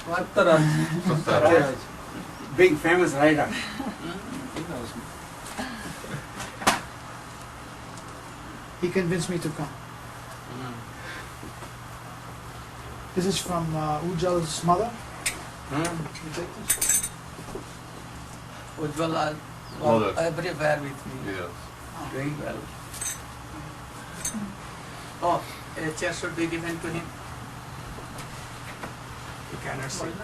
Satyaraj. Big famous writer. He convinced me to come. This is from Ujjal's mother. You take this? Ujjwala was everywhere with me. Yes. Doing well. Oh, a chair should be given to him. He cannot sit.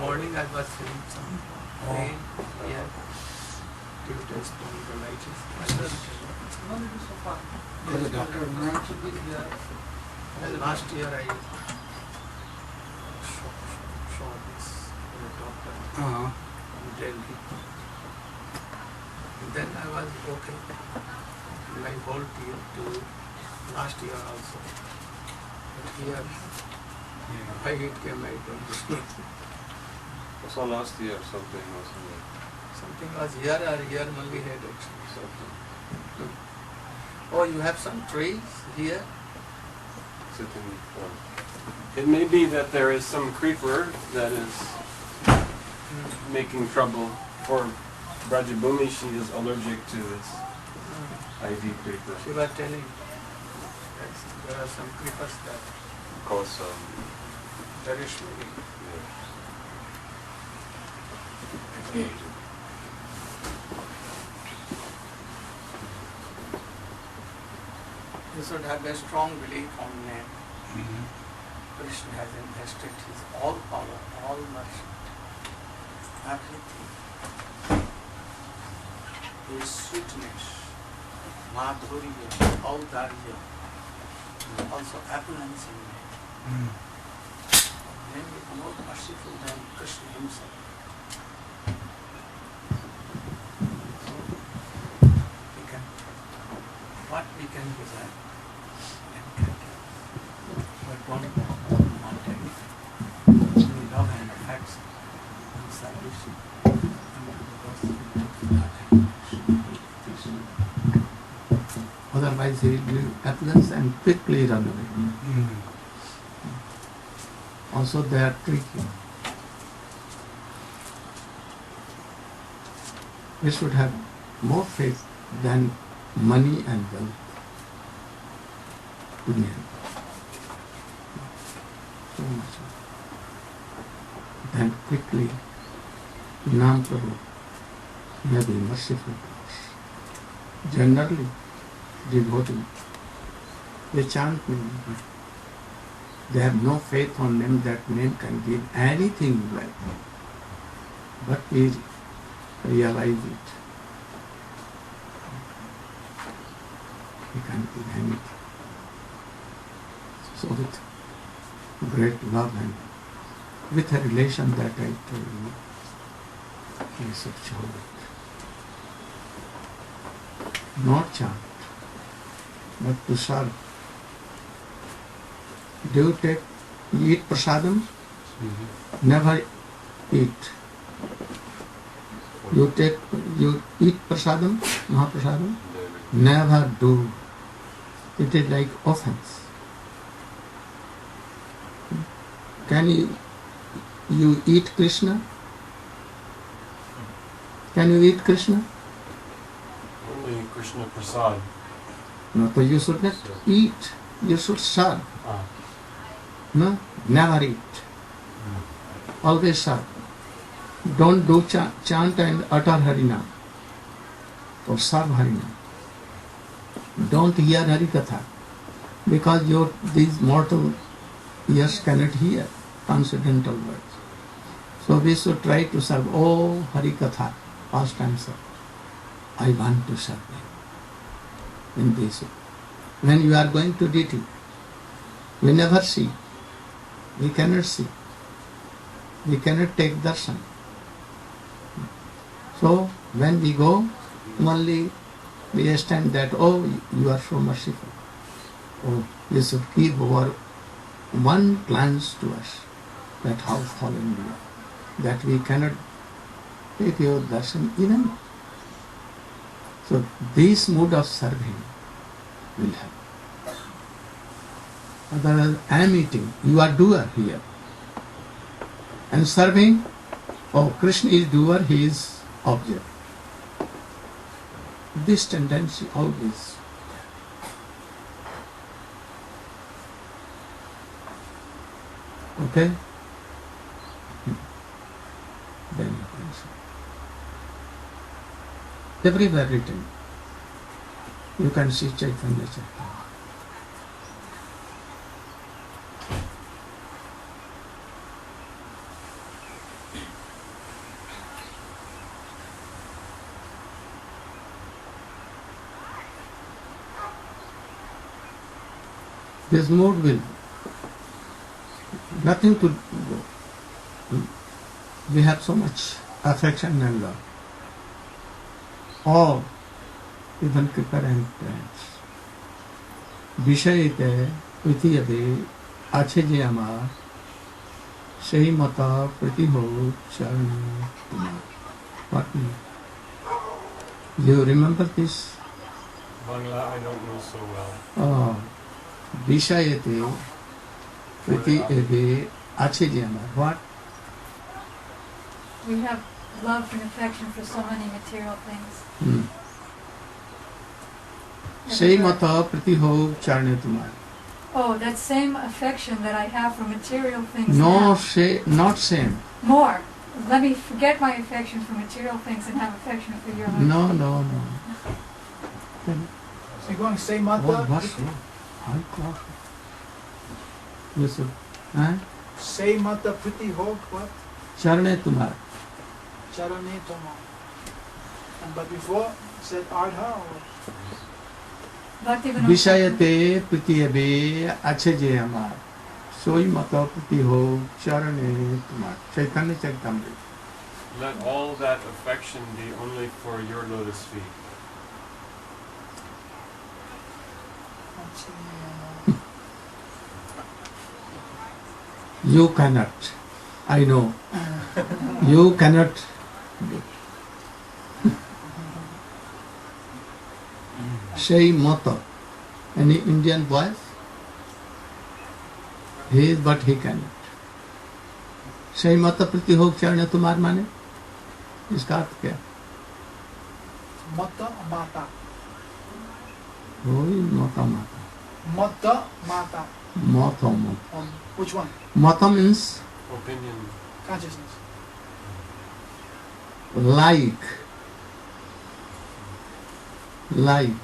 Morning I was feeling some pain here. Tuesdays, spondylitis. The doctor Last year I saw this doctor in Delhi. Then I was okay. My whole year to last year also. But here, why it came, I don't know. So last year something was here. Something was here or here only headaches. Oh, you have some trees here? Sitting in front. It may be that there is some creeper that is making trouble. For Brajabhumi, she is allergic to this ivy creeper. She was telling that there are some creepers that Cause some. perish maybe. You should have a strong belief on name. Krishna has invested his all power, all mercy, everything. His sweetness, madhurya, audarya, also opulence in name. Name is more merciful than Krishna himself. What we can desire and can do. But don't want anything. We love and affection and salvation. Otherwise he will give applause and quickly run away. Also they are tricky. We should have more faith than money and wealth. Punya. So much. Then quickly, Nam Prabhu may be merciful to us. Generally, devotee, they chant name, but they have no faith on name that name can give anything in life. But we realize it. He can give anything. So with great love and with a relation that I told you, he should show it. Not chant, but to serve. Do you eat prasadam? Never eat. You eat prasadam, Mahaprasadam? Never do. It is like offense. Can you eat Krishna? Can you eat Krishna? Only Krishna Prasad. No, so you should not eat. You should serve. No, never eat. Always serve. Don't do chant and utter Harinam or serve Harinam. Don't hear Harikatha because these mortal ears cannot hear transcendental words. So we should try to serve. Oh, Harikatha, past time serve. I want to serve them. In this way. When you are going to deity, we never see. We cannot see. We cannot take darshan. So when we go, only we understand that, oh, you are so merciful. Oh, you should give our one glance to us, that how fallen we are, that we cannot take your darshan even So this mood of serving will help. Otherwise, I am eating, you are doer here. And serving, oh, Krishna is doer, he is object. This tendency always. Okay? Then you can see. Everywhere written. You can see Chaitanya Chaitanya. This mood will nothing to do. We have so much affection and love. All, even keeper and parents. বিষয়েতে প্রীতিয়তে আছে যে আমার সেই মত প্রতি হোক চরণে তোমার. What mean? You remember this? Bangla, I don't know so well. Oh, বিষয়েতে প্রীতিয়তে আছে যে আমার. What? We have love and affection for so many material things. সেই মত প্রতি হোক চরণে তোমার. Oh, that same affection that I have for material things No, now. not same. More. Let me forget my affection for material things and have affection for your life. No. So you're going say mata. What? High class. Yes, sir. Huh? Say mata priti hog what? चरणे तुम्हार. Charane tama. But before said ardha or Bhaktivinoda বিষয়েতে প্রীতিয়বে আছে যে আমার সই মত প্রতি হোক চরণে তোমার. Chaitanya চৈতামৃত. Let all that affection be only for your lotus feet. You cannot. I know. You cannot do. সেই মত. Any Indian boys? He is but he cannot. সেই মত প্রতি হোক চরণে তোমার মানে इसका अर्थ क्या? mata mata. वही मत माता. Mata mata. मत. Which one? मत means Opinion. Consciousness. like.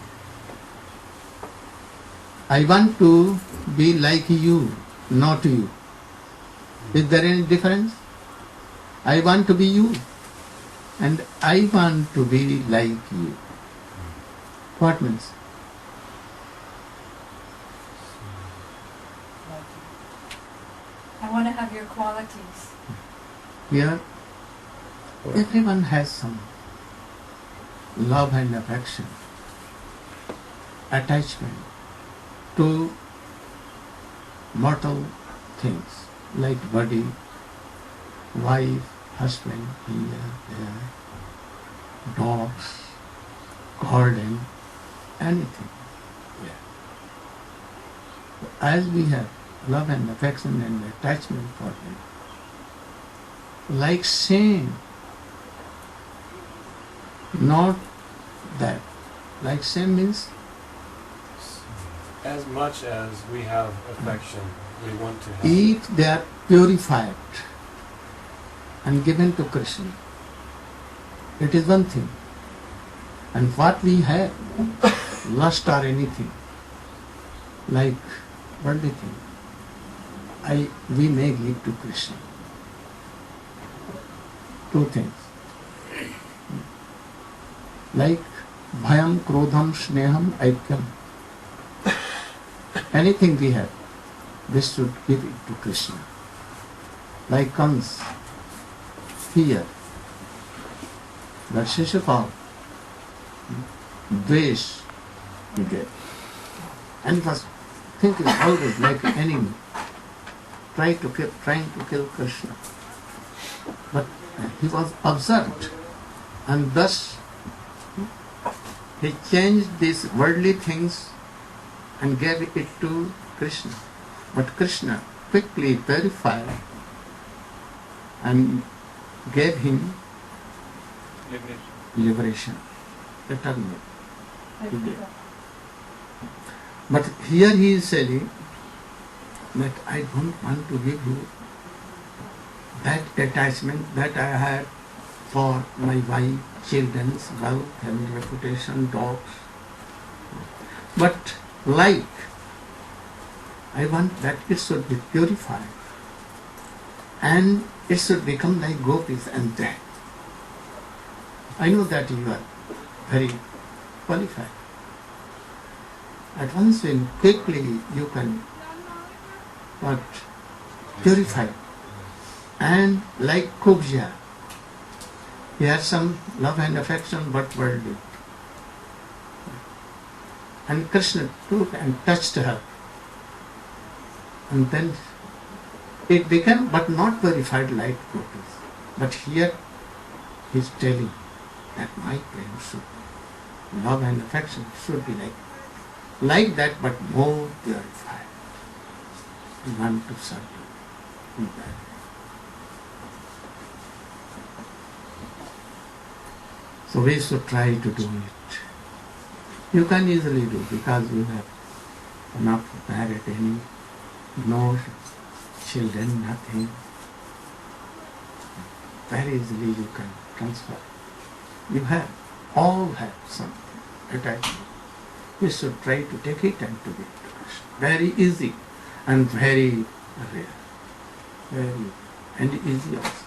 I want to be like you, not you. Is there any difference? I want to be you and I want to be like you. What means? I want to have your qualities. Here, everyone has some love and affection, attachment to mortal things like body, wife, husband, here, there, dogs, garden, anything. Yeah. As we have love and affection and attachment for them, like same, not that. Like same means As much as we have affection, we want to have. if they are purified and given to Krishna, it is one thing. And what we have, lust or anything, like worldly thing, we may give to Krishna. Two things. Like bhayam, krodham, sneham, aikyam. Anything we have, this should give it to Krishna. Like comes fear, that Shishupal, dvesh, you get. And he was thinking always like an enemy, trying to kill Krishna. But he was observed, and thus he changed these worldly things and gave it to Krishna. But Krishna quickly purified and gave him liberation, eternal. But here he is saying that I don't want to give you that attachment that I had for my wife, children's wealth and reputation, dogs. But like, I want that it should be purified and it should become like gopis and that. I know that you are very qualified. At once when quickly you can but purify. And like Kubja, he has some love and affection but worldly. And Krishna took and touched her. And then it became but not purified like gopis. But here he is telling that my prem should, love and affection should be like that but more purified. I want to serve you in that way. So we should try to do it. You can easily do because you have not married any, no children, nothing. Very easily you can transfer. You have, all have something attachment. We should try to take it and to give it to Krishna. Very easy and very rare. Very and easy also.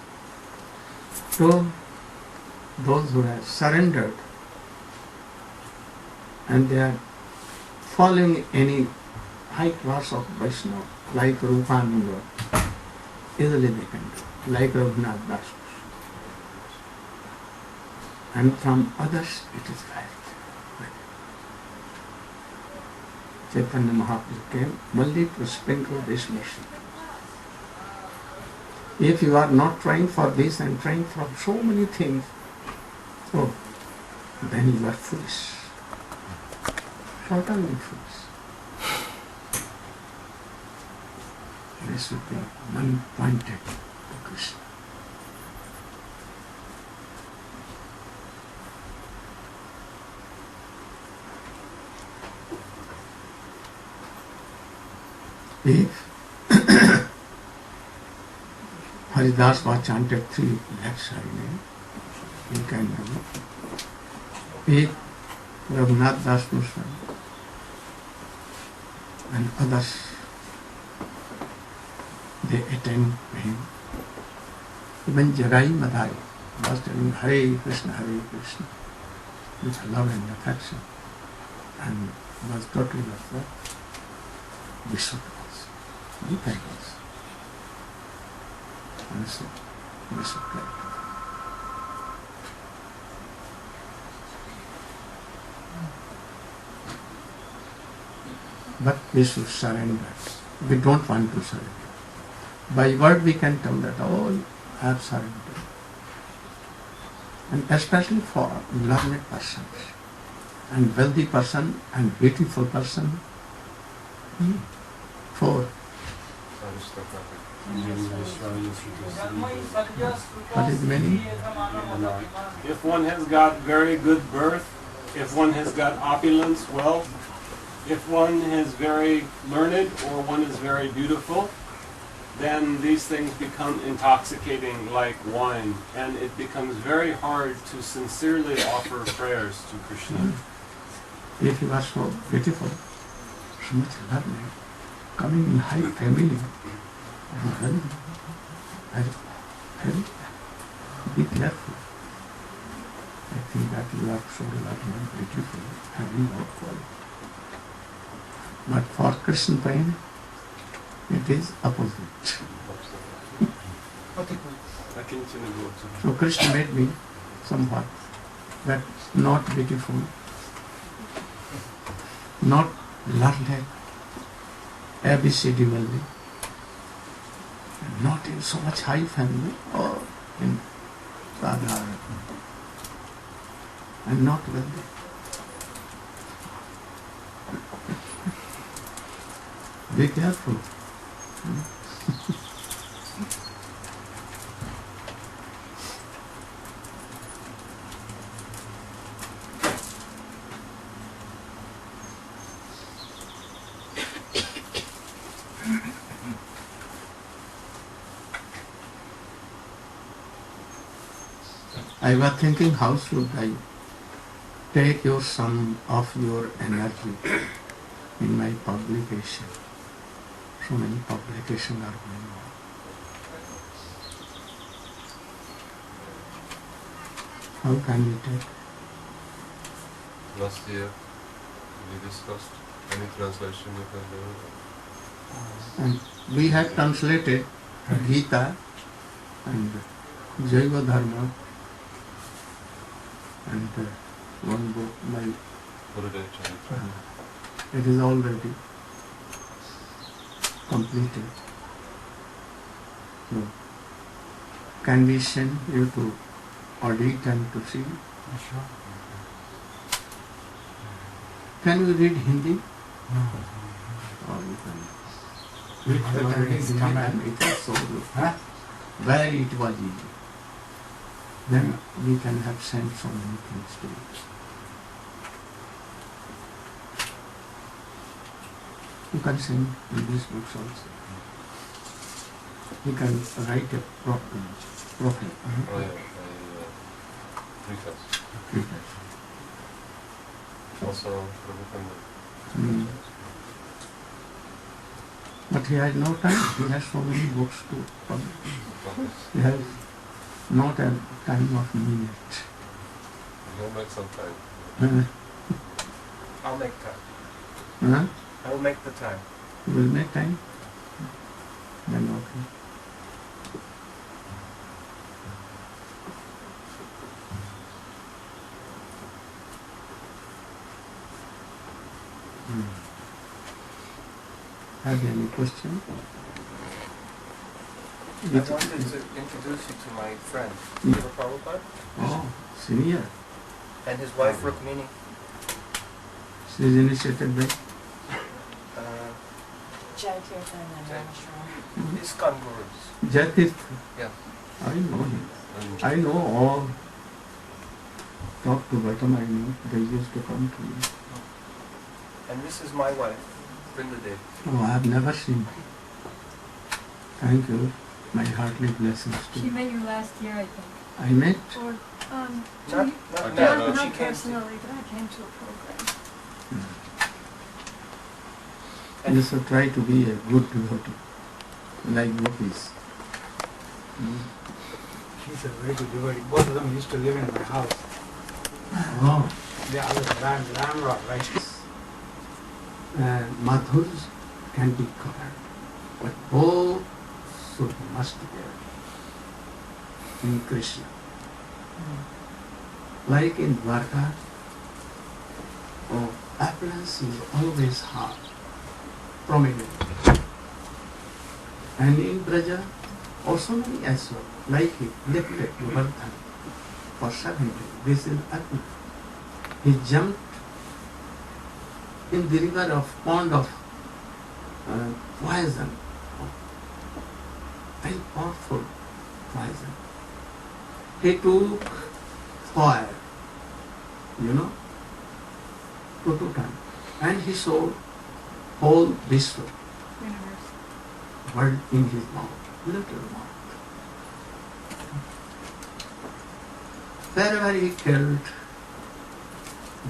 So those who have surrendered and they are following any high class of Vaishnava like Rupananda, easily they can do, like Raghunath Das. And from others it is very. Chaitanya Mahaprabhu came only to sprinkle this mercy. If you are not trying for this and trying for so many things, oh, then you are foolish. Totally foolish. This should be one pointed to Krishna. If Haridas was chanted 3 lakhs Hariname, you can know. If Raghunath Das Goswami and others, they attend him. Even Jagai Madhai was telling Hare Krishna with love and affection and was totally of Vishnu. We can also. And so, we should pray. But we should surrender. We don't want to surrender. By word we can tell that all have surrendered. And especially for learned persons and wealthy person and beautiful person. For what is the meaning? If one has got very good birth, if one has got opulence, wealth, if one is very learned or one is very beautiful, then these things become intoxicating like wine, and it becomes very hard to sincerely offer prayers to Krishna. If you are so beautiful, so much learning, coming in high family, very be careful. I think that you are so lovely and beautiful, having no quality. But for Krishna praying, it is opposite. So Krishna made me somewhat that not beautiful, not learned, ABCD wealthy, not in so much high family or in Radha, and not wealthy. Be careful. I was thinking, how should I take some of your energy in my publication? So many publications are going on. How can we take? Last year we discussed any translation you can do. And we had translated Gita and Jaiva Dharma and one book by Holiday Charity. it is already completed. So, can we send you to audit and to see? Sure. Can you read Hindi? No. Or you can Which read other Hindi is and coming? it is so good. Huh? Very it was easy. Then we can have sent so many things to you. You can send English books also. You can write a profile. Oh yeah, preface. Also Prabhupada. But he has no time. He has so many books to publish. He has not a time of minute. He'll make some time. Uh, I'll make time. huh? I will make the time. You will make time? Then okay. Have you any question? I wanted to introduce you to my friend, Srila Prabhupada, Oh, senior. and his wife Rukmini. She is initiated by Jaitirtha and Ashram. ISKCON gurus. Jatirth. Yeah. I know him. And I know all. Talk to Bhatam, I know. They used to come to me. And this is my wife, Brinda Devi. Oh, I have never seen. Thank you. My heartily blessings to She you. met you last year, I think. I met. Or, Not, you- not Okay, now, no, but not she came to. personally, but I came to a program. You should try to be a good devotee, like gopis. He's a very good devotee. Both of them used to live in my house. Oh, They are landlord, right? Madhurs can be covered, but both must be there in Krishna. Like in Dwarka, appearance is always hard, prominent. And in Braja, also many as well, like he lifted Govardhan for 7 days. This is Atma. He jumped in the river of pond of poison, very powerful poison. He took fire, total time, and he saw whole Vishwa Universe. world in his mouth, little mouth. Wherever he killed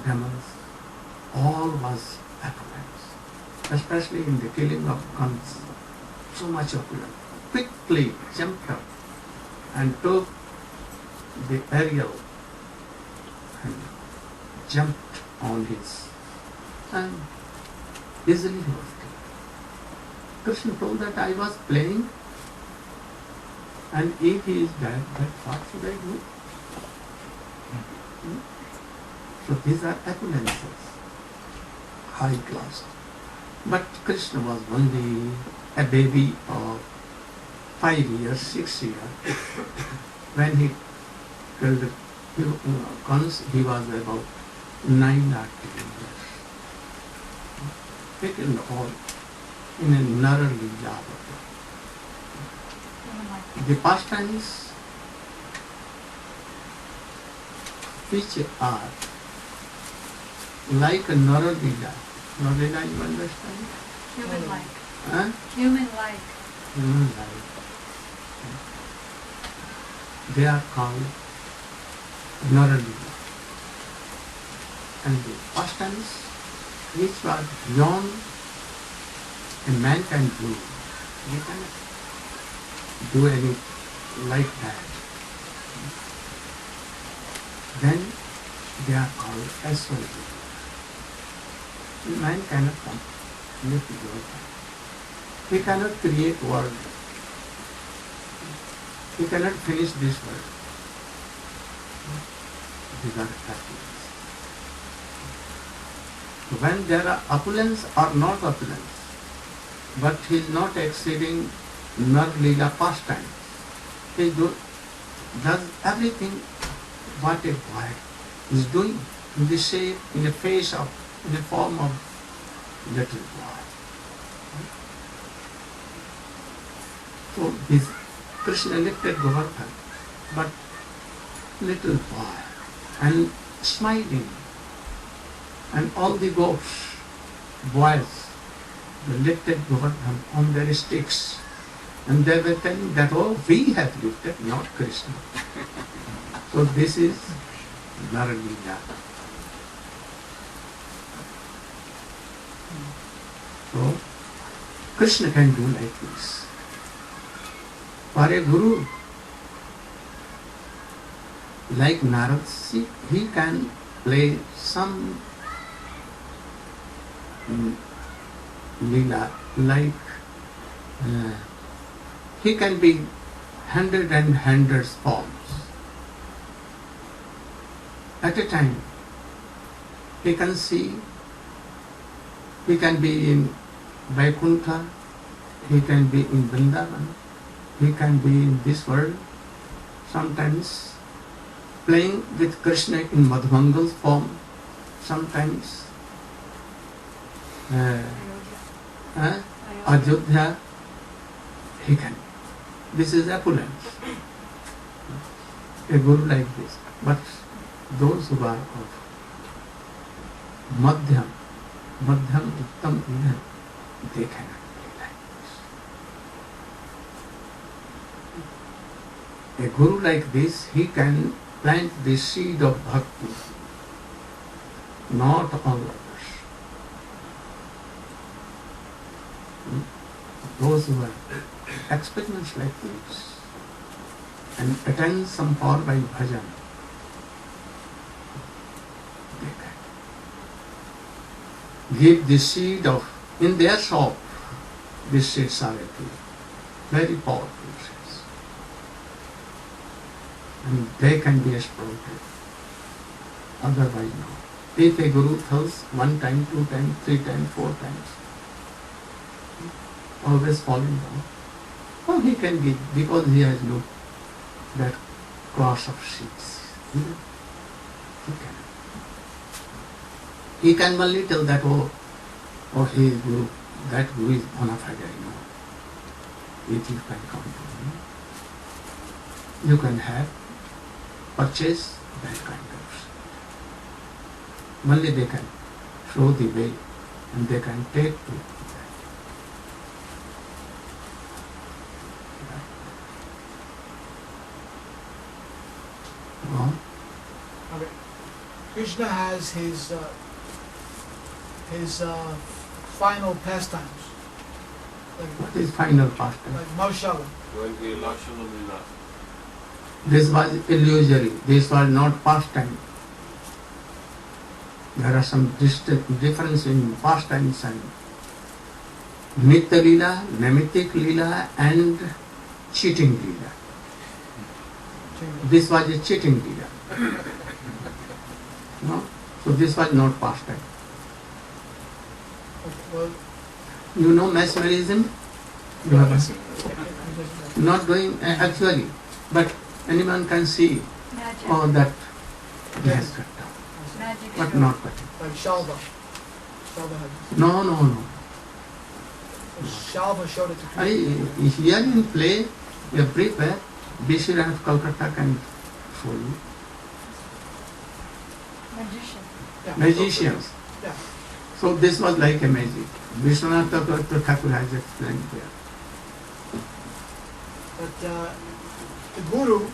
demons, all was opulence, especially in the killing of guns. So much opulence. Quickly jumped up and took the aerial and jumped on his and easily he was killed. Krishna told that I was playing, and if he is dead, then what should I do? So these are opulences, high class. But Krishna was only a baby of 5 years, 6 years. When he killed Kans, he was about 9 or 10 years. He killed all. in a Narayana. The pastimes which are like a Narayana. Narayana, you understand? Human-like. Huh? Human-like. Human life. They are called Narayana. And the pastimes which were beyond a man can do, you cannot do any like that. Then they are called aswali. Man cannot come with the world. He cannot create world. He cannot finish this world. These are activities. When there are opulence or not opulence, but he is not exceeding Nar Leela pastime. He does everything what a boy is doing in the shape, in the face of, in the form of little boy. So this Krishna lifted Govardhan, but little boy, and smiling, and all the ghosts, boys, they lifted Govardhan on their sticks, and they were telling that, oh, we have lifted, not Krishna. So this is Narayana. So Krishna can do like this. For a guru like Narad, see, he can play some Leela, like he can be hundreds forms at a time. He can see, he can be in Vaikuntha, he can be in Vrindavan, he can be in this world, sometimes playing with Krishna in Madhumangal's form, sometimes Ajodhya, he can. This is opulence. A guru like this. But those who are of Madhyam, Uttam, even, they cannot be like this. A guru like this, he can plant the seed of bhakti, not all others. Those who have experiments like this and attend some power by bhajan, they can give the seed of, in their shop, these seeds are very powerful seeds. And they can be exploited. Otherwise, no. If a guru tells 1 time, 2 times, 3 times, 4 times, always falling down, oh, he can give because he has no that cross of seeds. He can only tell that, oh, he is guru, that guru is bona fide, I know. If you can come to him, you can have, purchase that kind of seed. Only they can show the way and they can take to that. Okay. Krishna has his final pastimes. What is final pastime? Like Maushala. This was illusory. This was not pastime. There are some difference in pastimes and Nitya Leela, Naimittik Leela and cheating Leela. This was a cheating Leela. No? So this was not pastime. Well, you know mesmerism? You have not doing actually, but anyone can see Magic. oh, that he Yes. has cut down, Magic but show. not cutting. like Shalva. Shalva had. No. Shalva showed it to Krishna. Here in play, everywhere, Vishnu of Calcutta can show you. Magician. Yeah. Magicians. Yeah. So this was like a magic. Vishwanath Thakur has explained there. But the Guru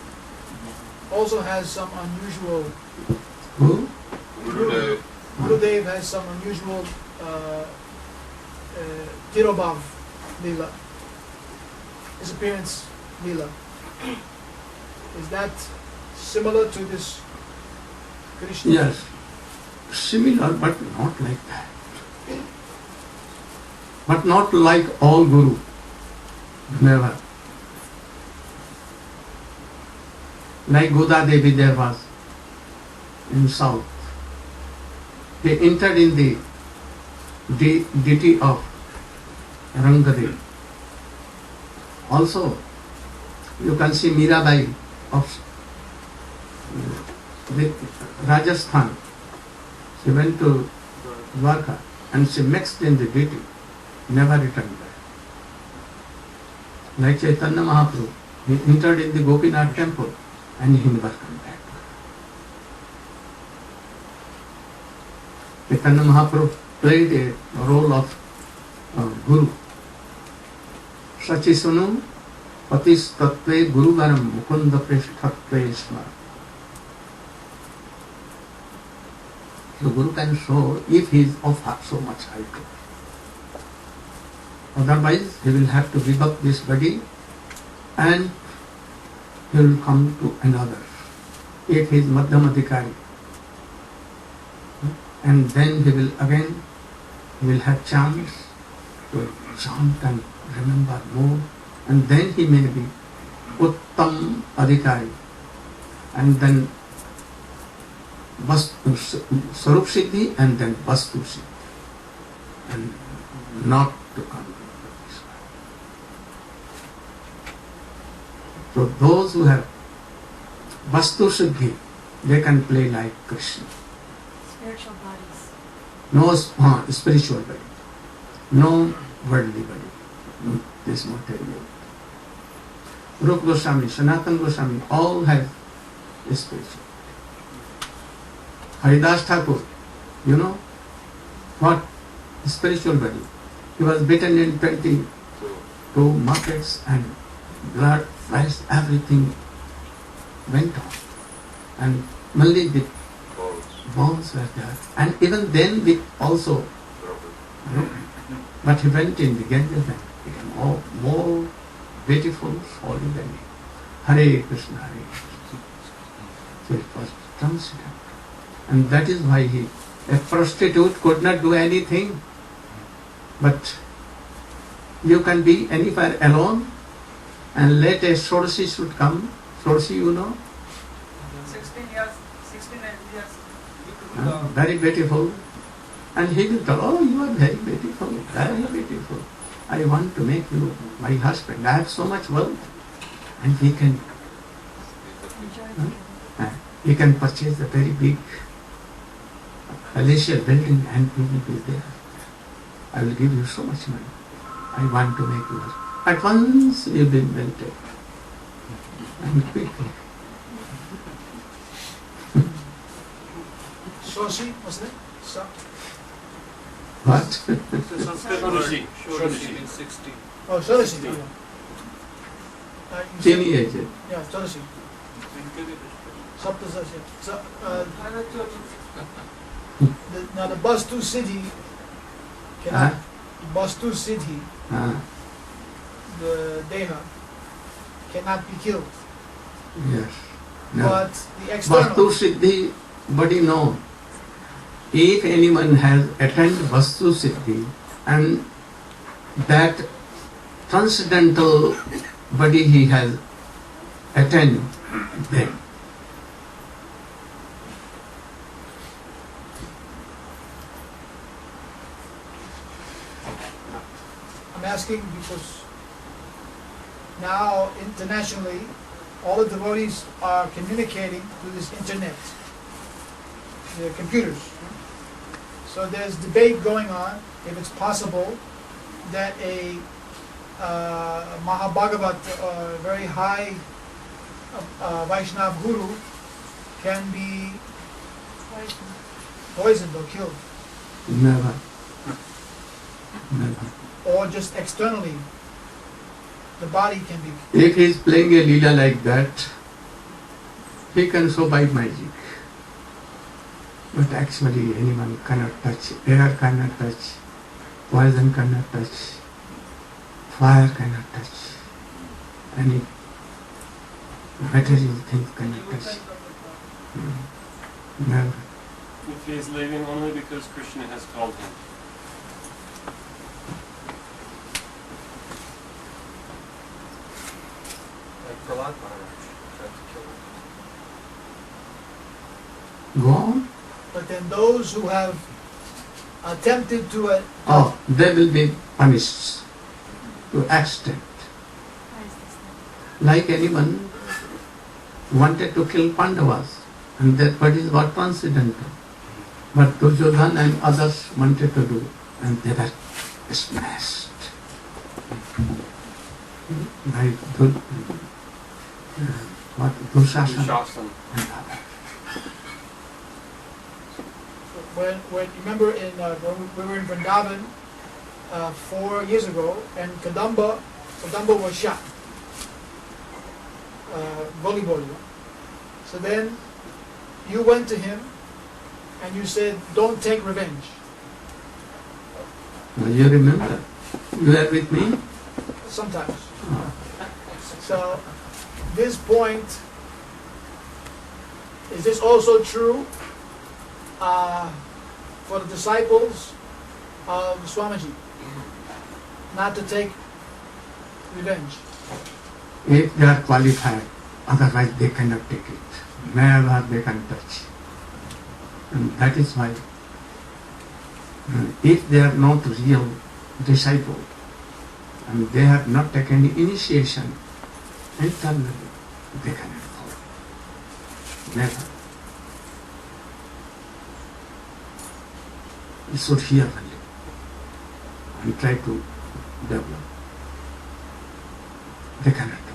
also has some unusual. Who? Gurudev has some unusual Tirobhav Leela. His appearance Leela. Is that similar to this Krishna? Yes. Similar, but not like that. But not like all Guru. Never. Like Goda Devi there was in south. They entered in the deity of Rangadev. Also, you can see Mirabai of the Rajasthan. She went to Dwarka and she mixed in the deity, never returned back. Like Chaitanya Mahaprabhu, he entered in the Gopinath temple and he never came back. Chaitanya Mahaprabhu played a role of Guru. Sachisunum patis tattve guruvaram mukunda presthatve smar. The Guru can show if he is of so much height. Otherwise, he will have to give up this body and he will come to another. If he is Madhyamadhikari. And then he will have chance to chant and remember more. And then he may be Uttam Adhikari. And then Sarup Siddhi and then Vastu Siddhi. And not to come to this. So those who have Vastu Siddhi, they can play like Krishna. Spiritual bodies. No spiritual body. No worldly body. No, this material. Rupa Goswami, Sanatana Goswami, all have spiritual. Haridas Thakur, you know what? Spiritual body. He was beaten in 22 markets and blood, flesh, everything went on. And only the bones were there. And even then we also, but he went in the Ganges and became more beautiful, solid than him. Hare Krishna, Hare Krishna. So it was transcendental. And that is why a prostitute could not do anything. But you can be anywhere alone and let a Sorsi should come. Sorsi, you know? 16 years, 16 years. Very beautiful. And he will tell, oh, you are very beautiful, very beautiful. I want to make you my husband. I have so much wealth. And he can purchase a very big palatial building and we will be there. I will give you so much money. I want to make you husband. At once you will be melted. And quickly. Shoshi, wasn't it? What? Shoshi. Shoshi. 16. Oh, Shoshi. Teenage. Yeah, Shoshi. Saptasashi. Now the Vastu Siddhi cannot, Vastu Siddhi, the Deha, cannot be killed. Yes. No. But the external. Vastu Siddhi body, no. If anyone has attained Vastu Siddhi and that transcendental body he has attained, then I'm asking because now internationally all the devotees are communicating through this internet, the computers. So there's debate going on if it's possible that a Mahabhagavat, very high Vaishnava guru, can be poisoned or killed, Never. Never. or just externally the body can be. If he is playing a leela like that, he can show by magic. But actually anyone cannot touch, air cannot touch, poison cannot touch, fire cannot touch, any material thing cannot touch. Never. If he is leaving only because Krishna has called him. Like Prahlad Maharaj tried to kill him. Go on. But then those who have attempted to Oh, they will be punished to extent. Like anyone wanted to kill Pandavas, and that body was transcendental. But Duryodhana and others wanted to do, and they were smashed. Like Dushasana Dushasana. and others. when remember when we were in Vrindavan 4 years ago, and Kadamba was shot, volleyball. So then you went to him and you said, "Don't take revenge." Well, you remember? You are with me? Sometimes. So this point, is this also true for the disciples of Swamiji, not to take revenge? If they are qualified, otherwise they cannot take it. Never they can touch. And that is why, if they are not real disciple, and they have not taken initiation, internally they cannot follow. Never. You should hear only and try to develop. They cannot do.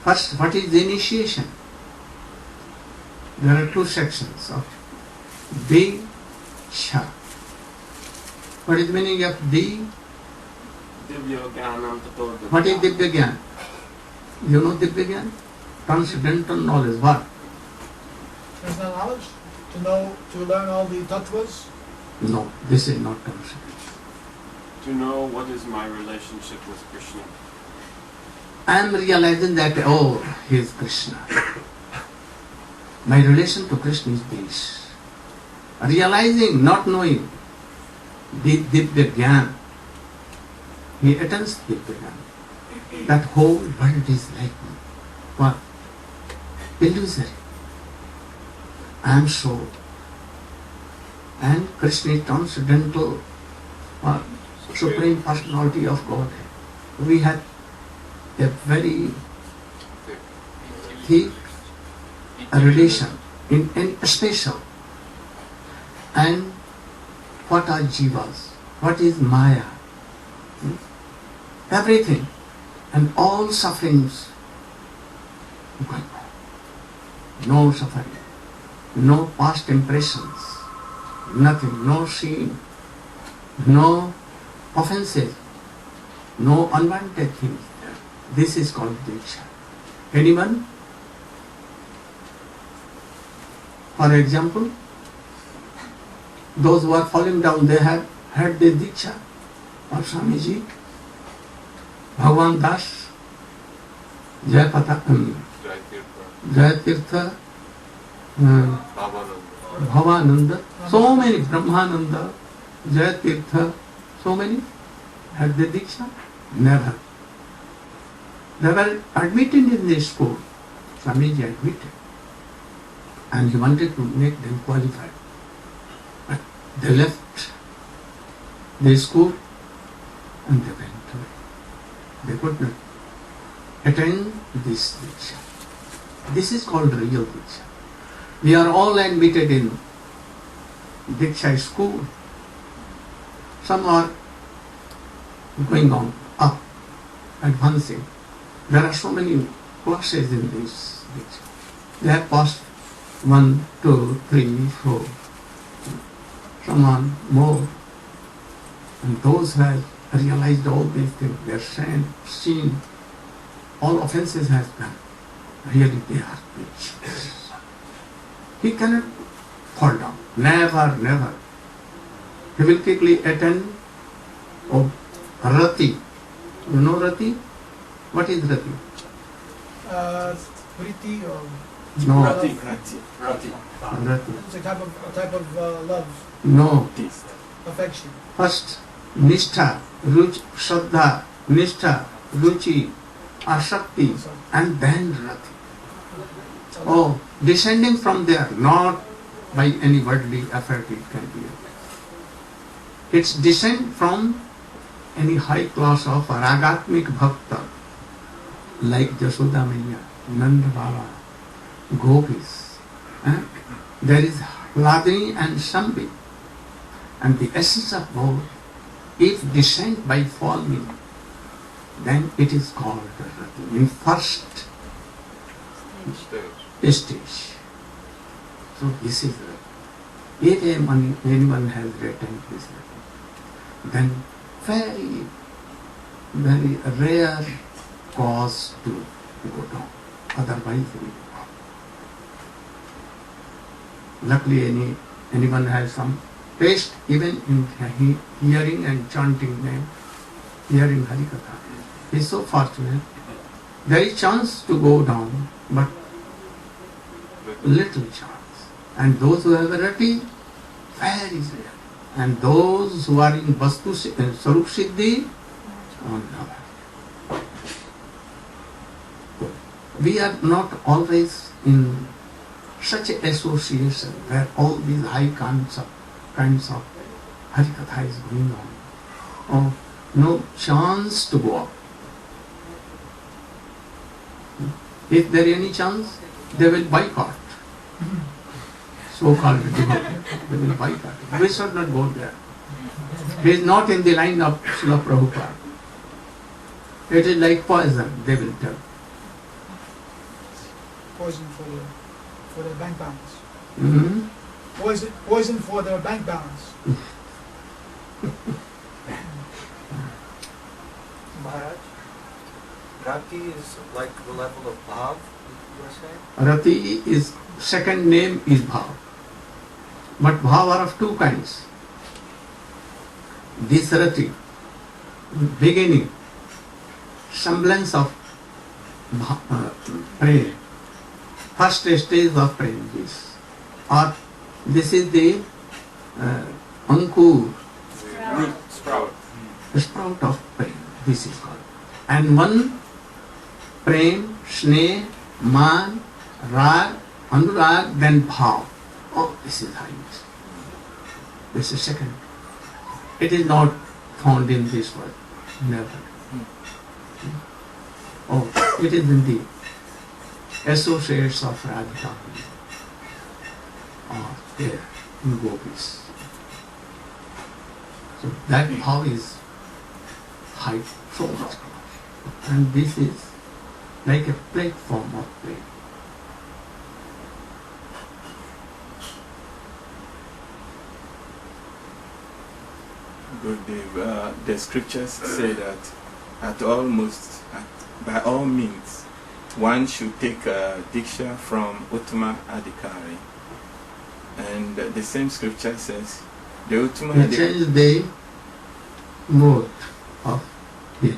First, what is the initiation? There are two sections of Diksha. What is the meaning of Di? Divya Gyanam Tato Divya. What is Divya Gyan? You know Divya Gyan? Transcendental knowledge. What? There's no knowledge to learn all the tattvas. No, this is not transcendental. To know what is my relationship with Krishna. I am realizing that, oh, he is Krishna. My relation to Krishna is this. Realizing, not knowing, Divya Gyan. He attains Divya Gyan. That whole world is like me. What? Illusory. I am soul. And Krishna is transcendental, supreme personality of Godhead. We have a very thick relation in special. And what are jivas? What is maya? Everything and all sufferings going on. No suffering, no past impressions, nothing, no sin, no offenses, no unwanted things. This is called Diksha. Anyone? For example, those who are falling down, they have had the Diksha of Swamiji, Bhagavan Das, Jai Tirtha, Bhavananda, so many, Brahmananda, Jai Tirtha, so many had the Diksha? Never. They were admitted in the school. Swamiji admitted. And he wanted to make them qualified. But they left the school and they went away. They could not attain this Diksha. This is called real Diksha. We are all admitted in Diksha school. some are going on, up, advancing. There are so many classes in this. They have passed 1, 2, 3, 4, some are more. And those who have realized all these things, they are seen all offenses has done. Really they are rich. He cannot fall down. Never, never. He will quickly attain Rati. You know Rati? What is Rati? Priti or No. Rati. Rati. it's a type of love, No. affection. First, Nishtha, Ruchi, Shraddha, Nishtha, Ruchi, Asakti, and then Rati. Oh, descending from there, not by any worldly effort it can be. It's descent from any high class of Ragatmik Bhakta, like Jashoda Maiya, Nanda Baba, Gopis. There is Ladini and Sambhi. And the essence of both, if descent by falling, then it is called Rati, in first stage. So this is Rati. If anyone has written this Rati, then very, very rare cause to go down. Otherwise, we go up. Luckily, anyone has some taste even in hearing and chanting name, hearing Harikatha. He is so fortunate. There is chance to go down, but little chance. And those who have a Rati, very rare. And those who are in Vastu Sarup Siddhi, oh no. We are not always in such an association where all these high kinds of Harikatha is going on. Oh, no chance to go up. If there is any chance, they will boycott. So-called devotee, they will boycott. We should not go there. He is not in the line of Srila Prabhupada. It is like poison, they will tell. Poison for their bank balance. Mm-hmm. Poison for their bank balance. Maharaj, Rati is like the level of Bhav, you were saying? Rati is, second name is Bhav. But Bhav are of two kinds. This Rati, beginning, semblance of prayer. First stage of prayer is. Or this is the Ankur, Root, sprout. sprout of prayer. This is called. And one Prem, Sneh, Man, Rag, Anurag, then Bhav. Oh, this is highest. This is second. It is not found in this world. Never. Oh, it is in the associates of Radhika or there in Gopis. So that Bhav is high, so much. And this is like a platform of prayer. Gurudev, the scriptures say that by all means, one should take diksha from Uttama Adhikari. And the same scripture says, the Uttama You change the mode of it.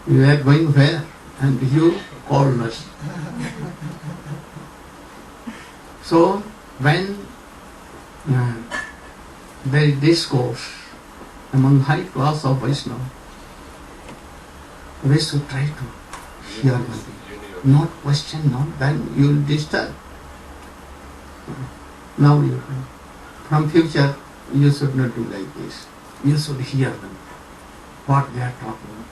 You are going where? And you call us. So, when there is discourse among high class of Vaishnava, we should try to hear one thing. Not question, not then you will disturb. Now you can. From future, you should not do like this. You should hear them, what they are talking.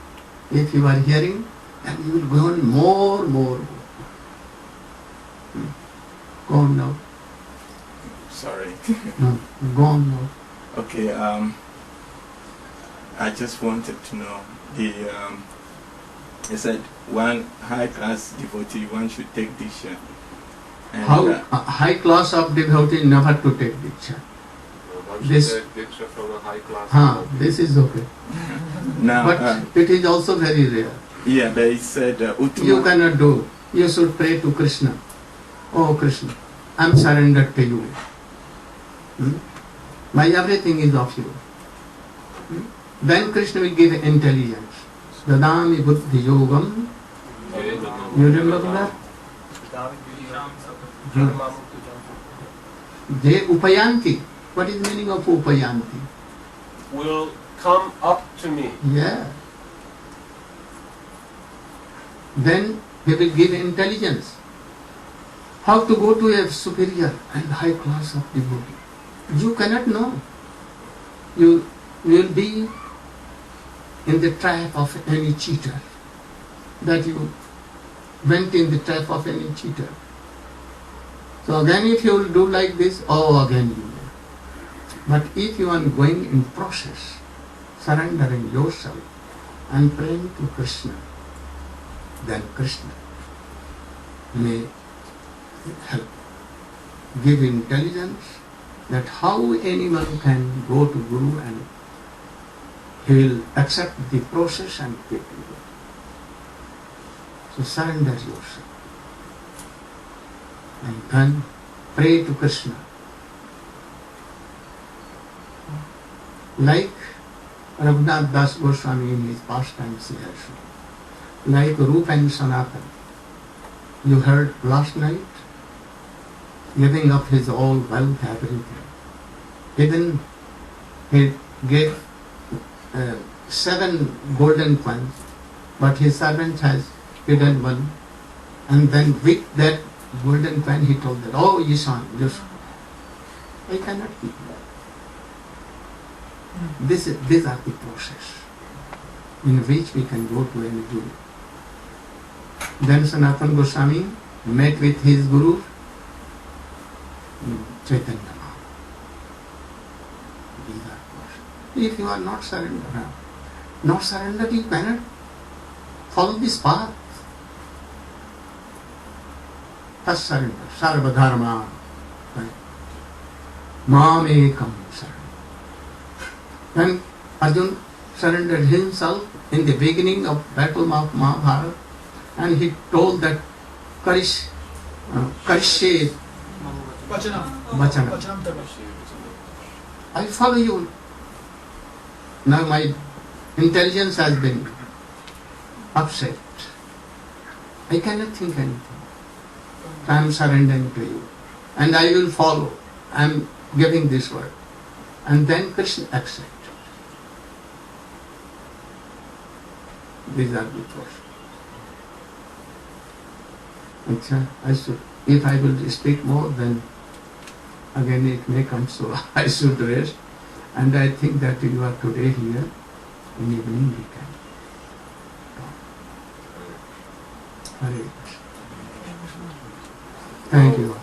If you are hearing, then you will go on more. Go on now. Sorry. No, go on now. Okay, I just wanted to know he said one high class devotee, one should take diksha. And How a high class of devotee never to take diksha. One should This- take diksha from a high class. This is okay. now, But it is also very rare. yeah, but he said Uttama. You cannot do. You should pray to Krishna. Oh Krishna, I am surrendered to you. My everything is of you. Then Krishna will give intelligence. Dadami buddhi yogam. You remember that? Je upayanti. What is the meaning of upayanti? Will come up to me. Yeah. Then he will give intelligence. How to go to a superior and high class of devotee. You cannot know. You will be in the trap of any cheater. That you went in the trap of any cheater. So again if you will do like this, again you will. But if you are going in process, surrendering yourself and praying to Krishna, then Krishna may help, give intelligence that how anyone can go to Guru and he will accept the process and quickly go. So surrender yourself and then pray to Krishna. Like Raghunath Das Goswami in his pastimes he has shown. Like Rupa and Sanatan. You heard last night, giving up his all wealth, everything. Even he gave 7 golden coins, but his servant has hidden one. And then with that golden coin he told that, oh Ishan, just I cannot keep that. These are the process in which we can go to any Guru. Then Sanatana Goswami met with his Guru, Chaitanya Mahaprabhu. These are process. If you are not surrendered, you cannot follow this path. First surrender, sarva dharma, mam ekam surrender. When Arjuna surrendered himself in the beginning of battle of Mahabharata, and he told that Karishe Vachanam, I follow you. Now my intelligence has been upset. I cannot think anything. I am surrendering to you. And I will follow. I am giving this word. And then Krishna accepted. These are the process. If I will speak more, then again it may come, so I should rest. And I think that you are today here, in evening we can talk. Hare Krishna. Thank you.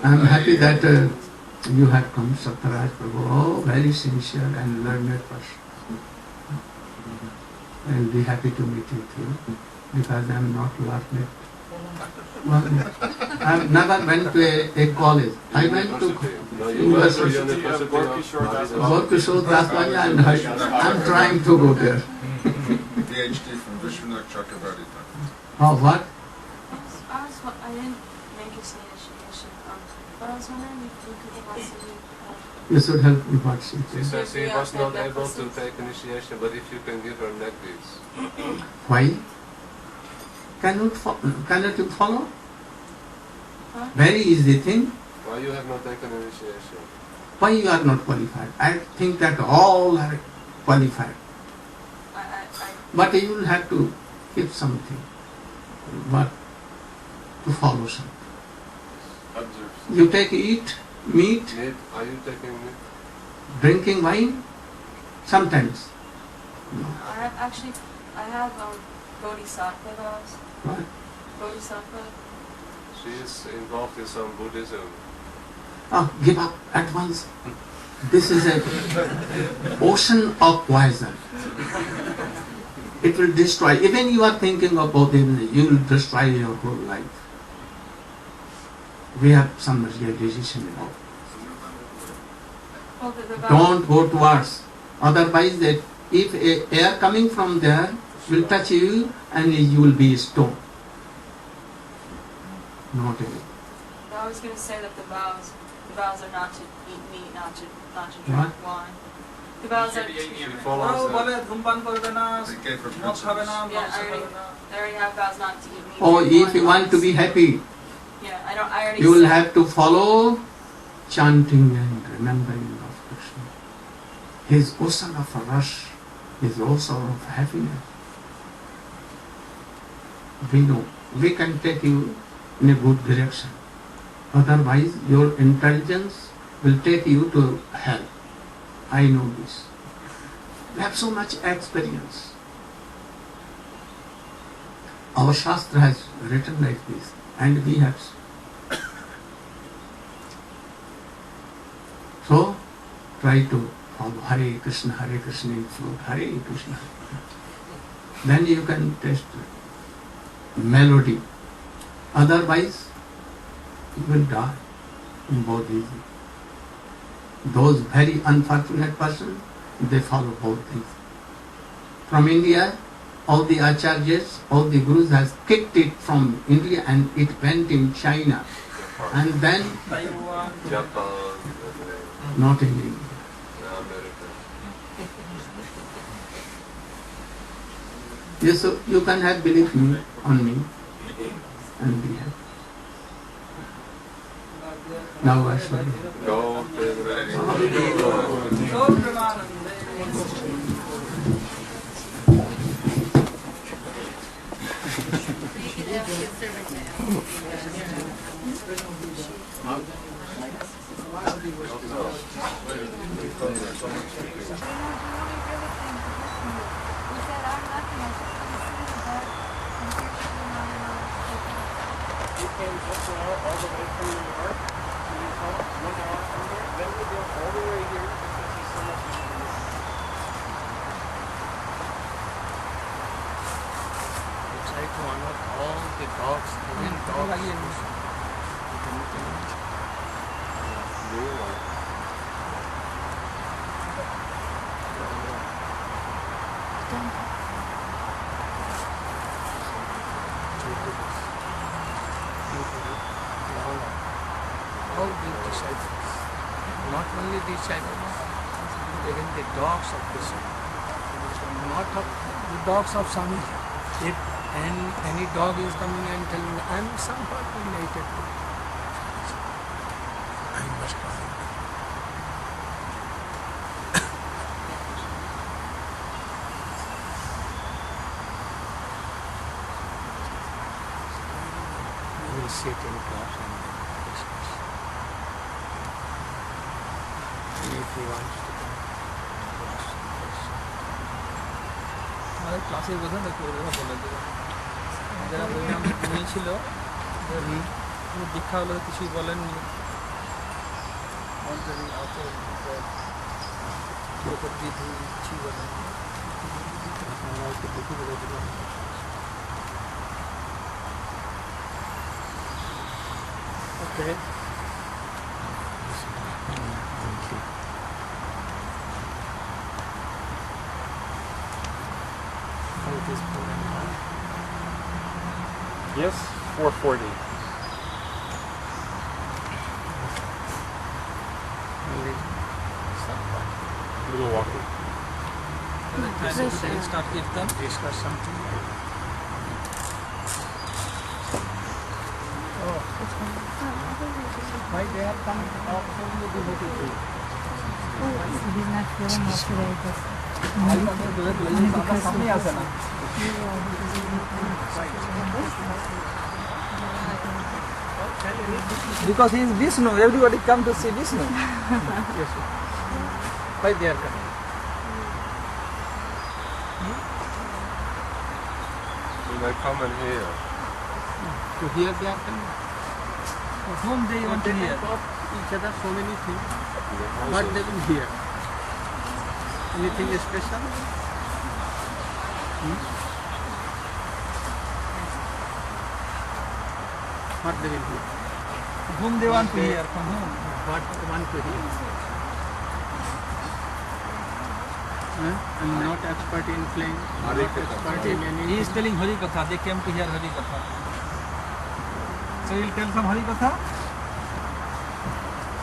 I am happy that you have come, Satyaraj Prabhu. Oh, very sincere and learned person. I will be happy to meet with you because I am not learned. I have never went to a college. I went to University of Gorkishore Daswani and I am trying to go there. PhD from Vishwanath Chakravarti. Oh, what? I didn't make a state initiation, but I was wondering if you could possibly... You should help me what she She said. says she was not able to take initiation, but if you can give her neck beads. Why? Cannot you follow? Huh? Very easy thing. Why you have not taken initiation? Why you are not qualified? I think that all are qualified. But you will have to give something. But to follow something. Observe. You eat meat, Meat? Are you taking meat? drinking wine, sometimes. No. I have Bodhisattva vows. What? Bodhisattva. She is involved in some Buddhism. Give up at once. This is an ocean of poison. It will destroy. Even you are thinking of Bodhi, you will destroy your whole life. We have some realization about it. Well, the Don't go towards. Otherwise, that if air coming from there will touch you and you will be stoned. Not even. I was going to say that the vows are not to eat meat, not to drink What? wine. The vows are to. Yeah, I already have vows not to eat meat. Oh, drink if you wine, want to be happy, Yeah, I already. you will said- have to follow chanting and remembering of Krishna. His ocean of rush, his ocean of happiness. We know. We can take you in a good direction. Otherwise, your intelligence will take you to hell. I know this. We have so much experience. Our Shastra has written like this, and we have. So, try to follow Hare Krishna in flow, Hare Krishna. Then you can taste melody. Otherwise, you will die in both these. Those very unfortunate persons, they follow both these. From India, all the acharyas, all the gurus has kicked it from India and it went in China. And then, Japan, not in India. America. Yes, so you can have belief on me and be happy. Now I shall. Go, Pedro. Try to unlock all the dogs, even dogs. All the disciples, not only disciples, even the dogs of Krishna, not of the dogs of Swami. If any dog is coming and telling, I am somewhat related to it, I must follow. We will sit in class and discuss. If he wants to come, class. আমাদের ক্লাসে বোঝা না কেউ বলে দেবে যারা বললাম মেয়ে ছিল দীক্ষা হলো কিছুই বলেননি কিছুই বলেননি দেখি বলে দিলাম ওকে Yes, 440. Little walking. Start kirtan, discuss something. Oh, why they have come off only devoted? He's not feeling well today, but because he is Vishnu, everybody come to see Vishnu. Yes. Why they are coming? We might come and hear. To hear they are coming. For whom they want to hear? each other so many things, but they will hear. Anything special? What they will hear? Whom they want to hear? From whom? What they want to hear. I'm not expert in playing, not expert in any. He is telling Hari Katha. They came to hear Hari Katha. So he will tell some Hari Katha.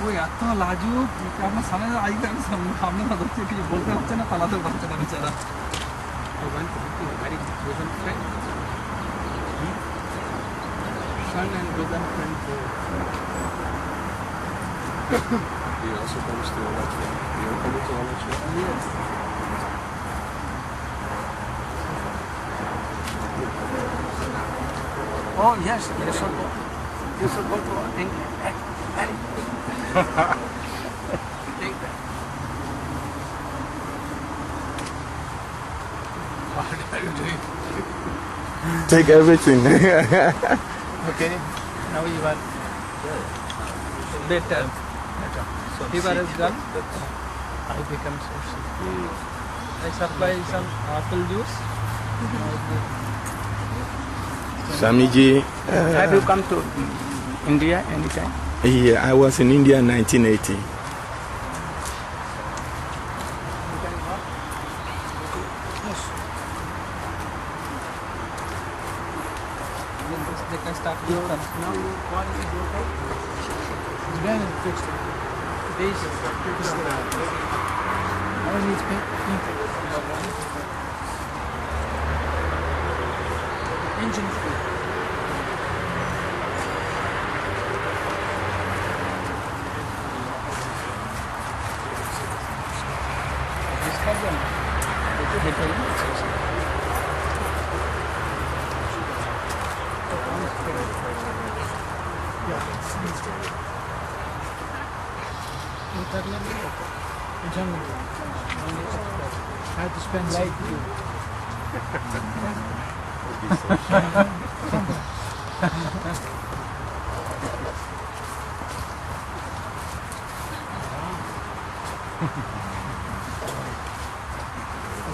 वो एत लाजुक আপনার সামনে আইতে আমি সামনে না ধরছি কিছু বলতে হচ্ছে না পালাতে পারছে না বেচারা I want to be a very bosom friend. Son and bosom friend. He also comes to Alachua. You're coming to Alachua? Yes. Oh yes, you should go. You should go to England. Very. What are you doing? Take everything. Okay, now you are better. So Fever is gone. I become so sick. I supply some apple juice. Swamiji, Have you come to India anytime? yeah, I was in India in 1980. You can walk? Yes. They can start Your, with now what is your type? It's been fixed. This is All needs paint. engine free. this problem. Internally. I had to spend like you.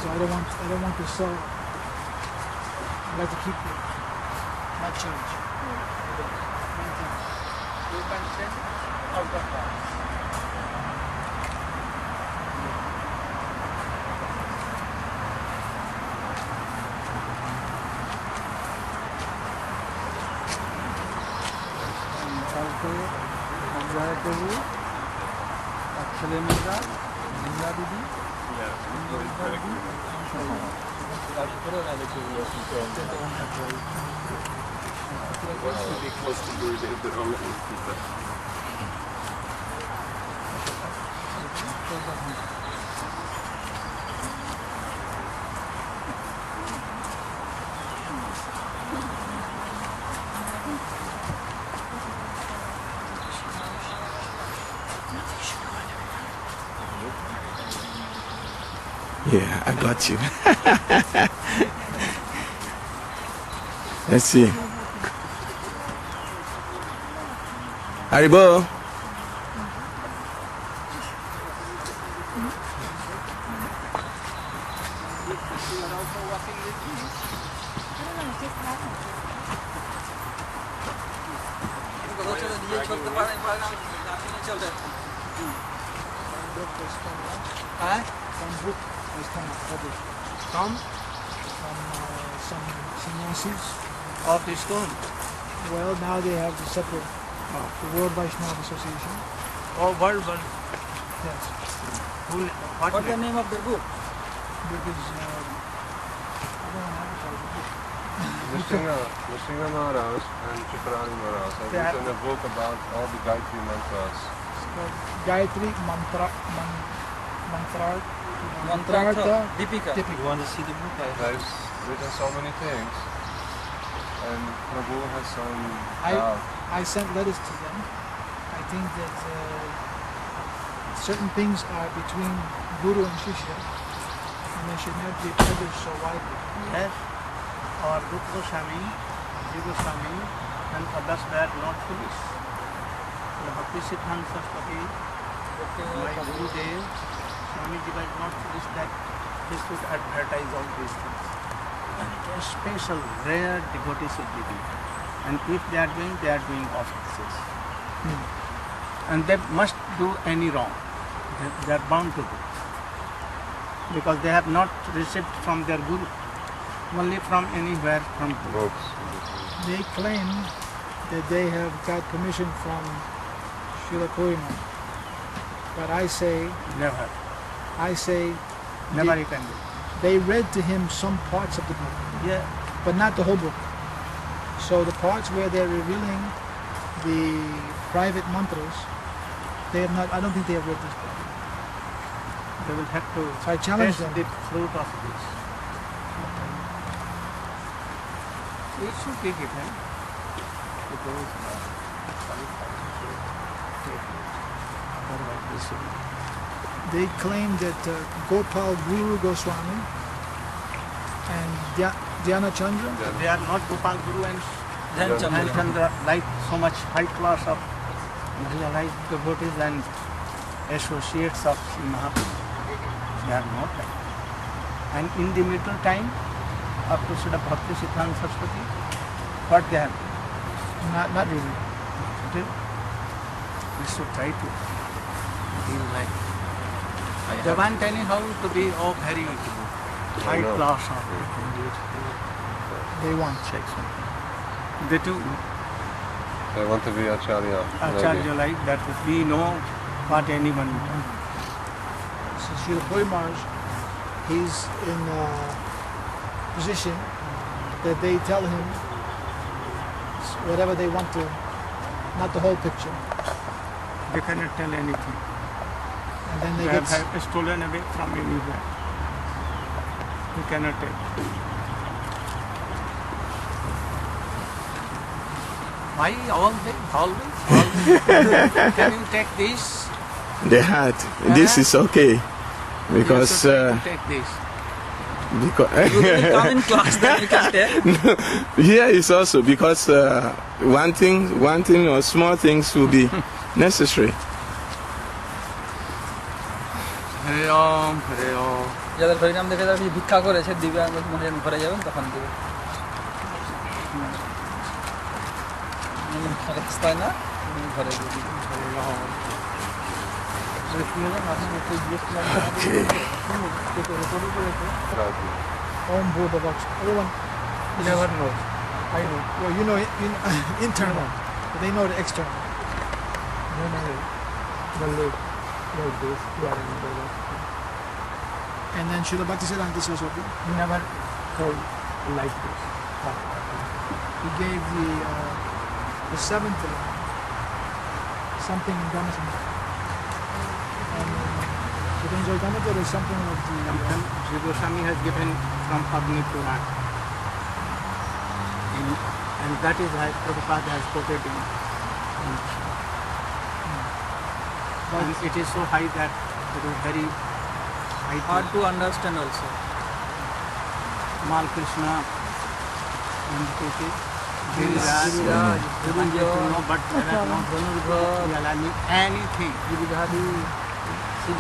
So I don't want to sell. I like to keep it. Not change. You can send out of house. Jaya Prabhu, Akshale Mirza, Linda Didi, What's to be close to Gurudev, but only in Pita. Yeah, I got you. Let's see. Haribo. Some book was kind of published From some sannyasis. of the stone. Well, now they have the separate, the World Vaishnava Association. Oh, world. Yes. What What's the name of the book? Book is, I don't want to advertise the book. Nrsinga Maharaj and Chitrani Maharaj have written a book about all the Gayatri mantras. It's called Gayatri Mantrartha Deepika. You want to see the book? They've written so many things, and Prabhu has some I- doubt. I sent letters to them. I think that certain things are between Guru and Shishya, and they should not be published so widely. Yes. Or Rupa Goswami, Jiva Goswami, and others were not finished. Bhakti Siddhanta Saraswati, my Guru Dev, Swamiji was not finished that he should advertise all these things. And a special, rare devotees should be doing. And if they are doing offenses. And they must do any wrong. They are bound to do. Because they have not received from their Guru, only from anywhere from Books. They claim that they have got permission from Srila Purima. But I say, never. never You can do. They read to him some parts of the book, Yeah. but not the whole book. So the parts where they're revealing the private mantras, they have not. I don't think they have read this book. They will have to So I challenge taste them. the fruit of this. It should be given to those who are qualified to take it. Otherwise, this will be. They claim that Gopal Guru Goswami and Dhyana Chandra, They are not Gopal Guru and Dhyan Chandra. Chandra like so much high class of realized devotees and associates of Sri Mahaprabhu. They are not like that. And in the middle time, up to Srila Bhakti Siddhanta Saraswati, what they have? not really. Still, we should try to feel like they want anyhow to be all very high know. class of They want. section. They do They want to be Acharya. Acharya like that we know what anyone So Srila Purimarj, he's in a position that they tell him whatever they want to, not the whole picture. they cannot tell anything. And then they They get have stolen away from anywhere. We cannot tell. Why always? Can you take this? The heart. This is okay. Because You should take this. because You will come in class, then you can tell. here is also because one thing or small things will be necessary. Hare Om, Hare Om. যাদের হরিনাম দেখে যারা ভিক্ষা করেছে দিবে আমি মনে ঘরে যাবেন তখন দিবে রাস্তায় না ঘরে দিবে Om Bhudavak. Everyone Never know. I know. Well, you know internal, but they know the external. And then Srila Bhaktisiddhanta Saraswati, Never told like this. he gave the seventh line, something in Dhammasamhita. And within Jaitamata there is something of the Sri Goswami has given from Agni Puran. And that is why Prabhupada has quoted in. And it is so high that it is very high. hard to understand also. Mal Krishna indicated. Giriraj, No, but there are not realizing anything.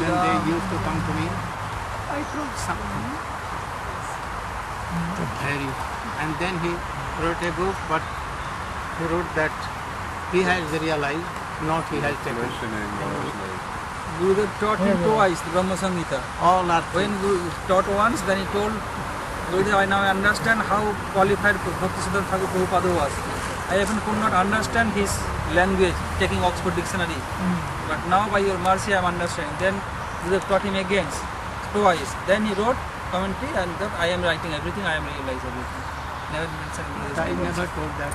When they used to come to me, I told something. Very. And then he wrote a book, but he wrote that he has realized, not he has taken. Gurudev taught him twice the Brahma Samhita. All are When Guru taught once, then he told Gurudev, I now understand how qualified Bhaktisiddhanta Thakur Prabhupada was. I even could not understand his language, taking Oxford Dictionary. But now by your mercy I am understanding. Then Gurudev taught him again, twice. Then he wrote commentary and that I am writing everything, I am realizing everything. Never mentioned Gurudev's I name. never told that.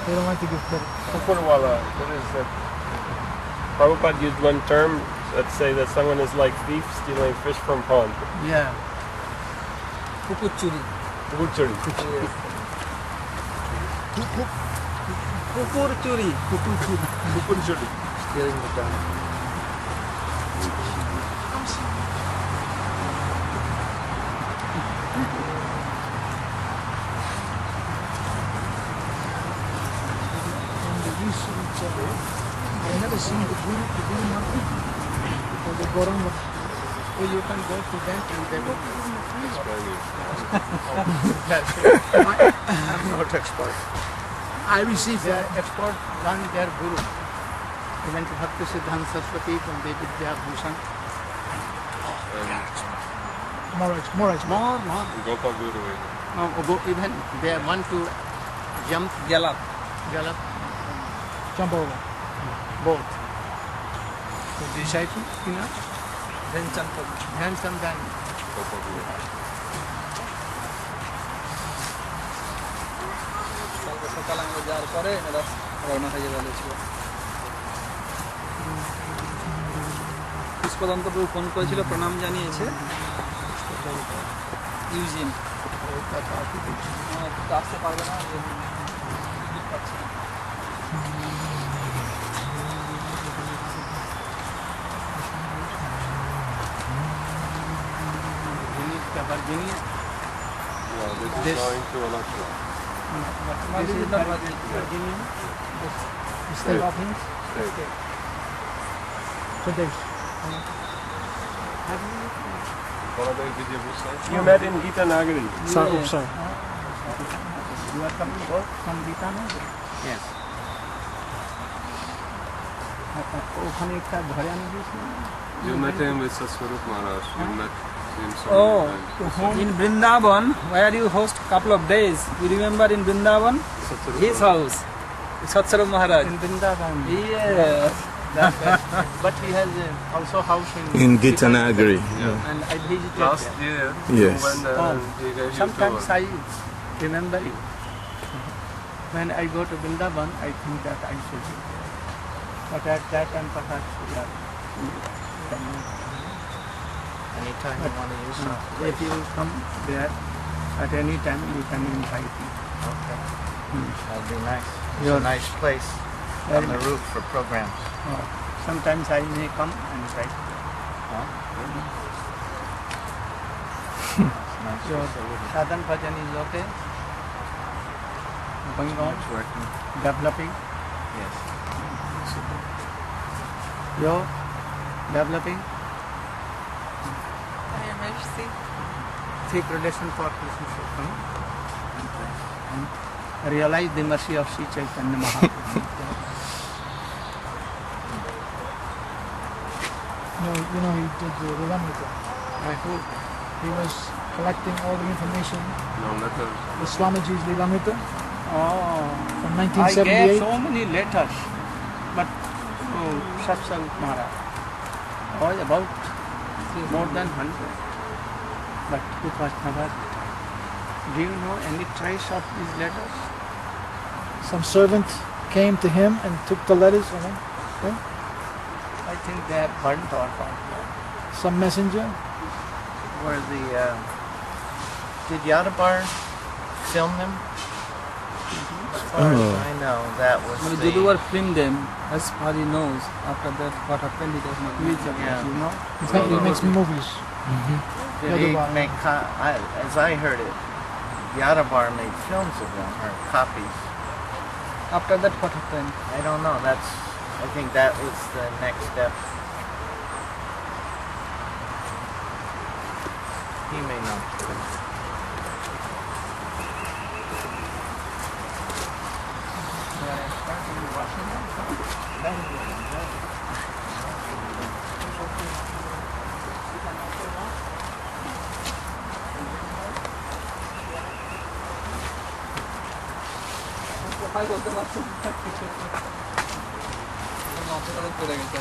they don't like to give credit. Kupurwala, what is that? Prabhupada used one term that say that someone is like thief stealing fish from pond. Yeah. Kukuchuri. Kuchuri. Kukurchuri. Kuchuri. Steering the gun. I never seen the guru nothing. Because the Goranga, So you can go to them and they will Explain it. I'm not expert. I received They are expert than their guru. Even to Bhakti Siddhanta Saraswati from the Vidya Bhushan. more. More. Gopal Guru. Even they want to jump, Gallop. Jump over. both. The disciple, you know? Handsome than Gopal Guru. কালকে সকালে আমরা যাওয়ার পরে এরা রওনা হয়ে যাবে ছিল। পুষ্পদন্তবাবু ফোন করেছিল, প্রণাম জানিয়েছে। ইউজিন আসতে পারবে না, টিকিট পাচ্ছে না। Virginia. Yeah, this is This- going to Alachua. This is not Virginia. State of Hinds. State. Pradesh. Baladev Vidya Bhushan. You met in Gita Nagari. Sorry. You are coming both from Gitanagar? Yes. ওখানে একটা ঘরে আনা দিয়েছিল। You met him with Satswarup Maharaj. You met him so Oh, many times. in Vrindavan, where you host couple of days, you remember in Vrindavan? Satsarup His house, Satsarup Maharaj. In Vrindavan. Yes. But he has also house In Gitanagari. and I visited Last there. year, Yes. you went there Oh. and he gave you Sometimes tour. I remember you. When I go to Vrindavan, I think that I should. But at that time, perhaps we are. Anytime you want to use something. If you come there at any time, you can invite me. Okay. That'd be nice. It's Yeah. a nice place on the roof for programs. Sometimes I may come and write. Nice Your facility. sadhan bhajan is okay. Going on, It's working. developing. Yes. You're developing. Take relation for Krishna Shukram. And realize the mercy of Sri Chaitanya Mahaprabhu. You know, he did the Lilamrita. I hope. He was collecting all the information, No letters. the Swamiji's Lilamrita Oh, from I gave 1978. so many letters, but Satsang Maharaj was about more than 100. But it was never. Do you know any trace of these letters? Some servant came to him and took the letters from him. I think they have burnt or something. Some messenger. Where did Yadabar film them? As far as I know, that was When the... Duduvar filmed them, as far he knows, after that what happened, he does not know. Yeah. You know? He makes movies. Did he Yadabar. make, as I heard it, Yadabar made films of them, or copies. After that what happened? I don't know, I think that was the next step. He may know. কোথায় করতে পারছো? করে গেছে